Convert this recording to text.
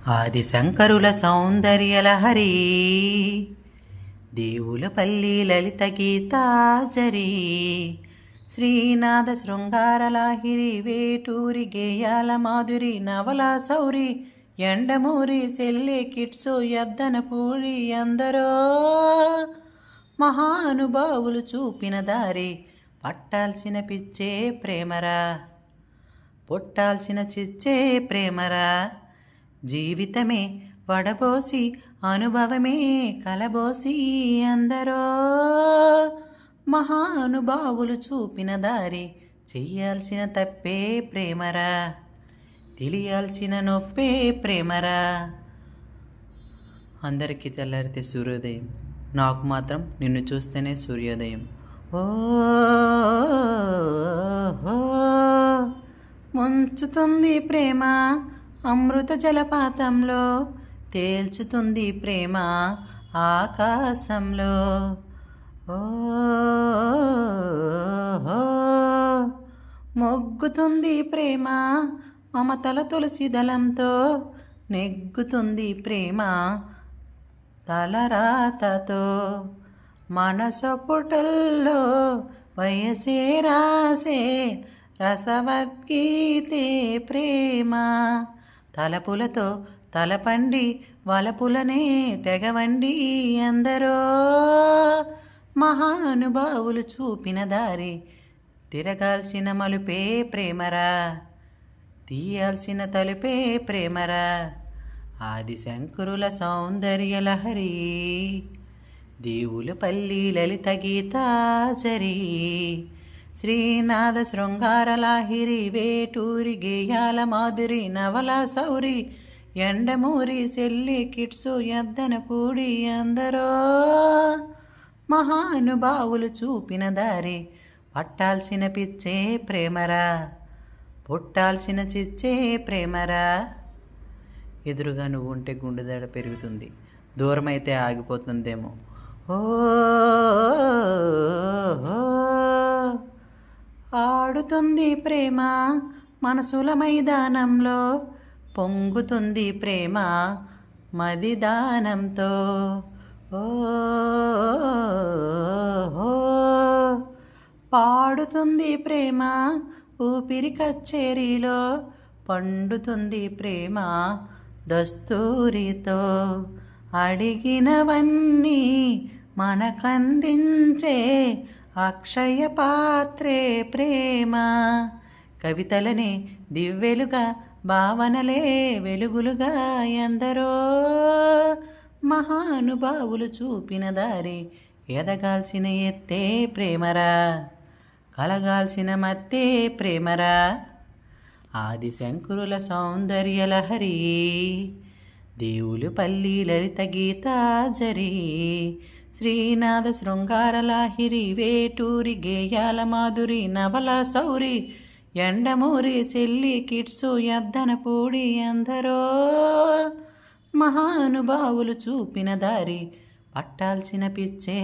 ఆదిశంకరుల సౌందర్యలహరి దేవులపల్లి లలిత గీతాజరి శ్రీనాథ శృంగారలాహిరి వేటూరి గేయాల మాధురి నవల సౌరి ఎండమూరి సెల్లె కిట్సు ఎద్దన పూడి ఎందరో మహానుభావులు చూపిన దారి పట్టాల్సిన పిచ్చే ప్రేమరా పుట్టాల్సిన చిచ్చే ప్రేమరా జీవితమే వడబోసి అనుభవమే కలబోసి అందరో మహానుభావులు చూపిన దారి చెయ్యాల్సిన తప్పే ప్రేమరా తెలియాల్సిన నొప్పే ప్రేమరా. అందరికీ తెల్లారితే సూర్యోదయం, నాకు మాత్రం నిన్ను చూస్తేనే సూర్యోదయం. ఓ ముంచుతుంది ప్రేమ అమృత జలపాతంలో, తేల్చుతుంది ప్రేమ ఆకాశంలో. ఓ మొగ్గుతుంది ప్రేమ మమతల తులసి దళంతో, నెగ్గుతుంది ప్రేమ తలరాతతో. మనసు పుటల్లో వయసే రాసే రసవద్గీతే ప్రేమ. తలపులతో తలపండి వలపులనే తెగవండి ఎందరో మహానుభావులు చూపిన దారి తిరగాల్సిన మలుపే ప్రేమరా తీయాల్సిన తలుపే ప్రేమరా. ఆదిశంకరుల సౌందర్యలహరి దేవులపల్లి లలిత గీతాజరి శ్రీనాథ శృంగారలాహిరి వేటూరి గేయాల మాధురి నవల సౌరి ఎండమూరి సెల్లి కిట్సు ఎద్దన పూడి అందరో మహానుభావులు చూపిన దారి పట్టాల్సిన పిచ్చే ప్రేమరా పుట్టాల్సిన చిచ్చే ప్రేమరా. ఎదురుగా నువ్వు ఉంటే గుండెదడ పెరుగుతుంది, దూరమైతే ఆగిపోతుందేమో. ఓ ఆడుతుంది ప్రేమ మనసుల మైదానంలో, పొంగుతుంది ప్రేమ మదిదానంతో. ఓ పాడుతుంది ప్రేమ ఊపిరి కచ్చేరీలో, పండుతుంది ప్రేమ దస్తూరితో. అడిగినవన్నీ మనకందించే అక్షయ పాత్రే ప్రేమ. కవితలనే దివ్వెలుగా భావనలే వెలుగులుగా ఎందరో మహానుభావులు చూపిన దారి ఎదగాల్సిన ఎత్తే ప్రేమరా కలగాల్సిన మత్తే ప్రేమరా. ఆదిశంకరుల సౌందర్యలహరి దేవులపల్లి లలిత గీతాజరి శ్రీనాథ శృంగారలాహిరి వేటూరి గేయాల మాధురి నవల సౌరి ఎండమూరి సెల్లి కిట్సు ఎద్దన పూడి ఎందరో మహానుభావులు చూపిన దారి పట్టాల్సిన పిచ్చే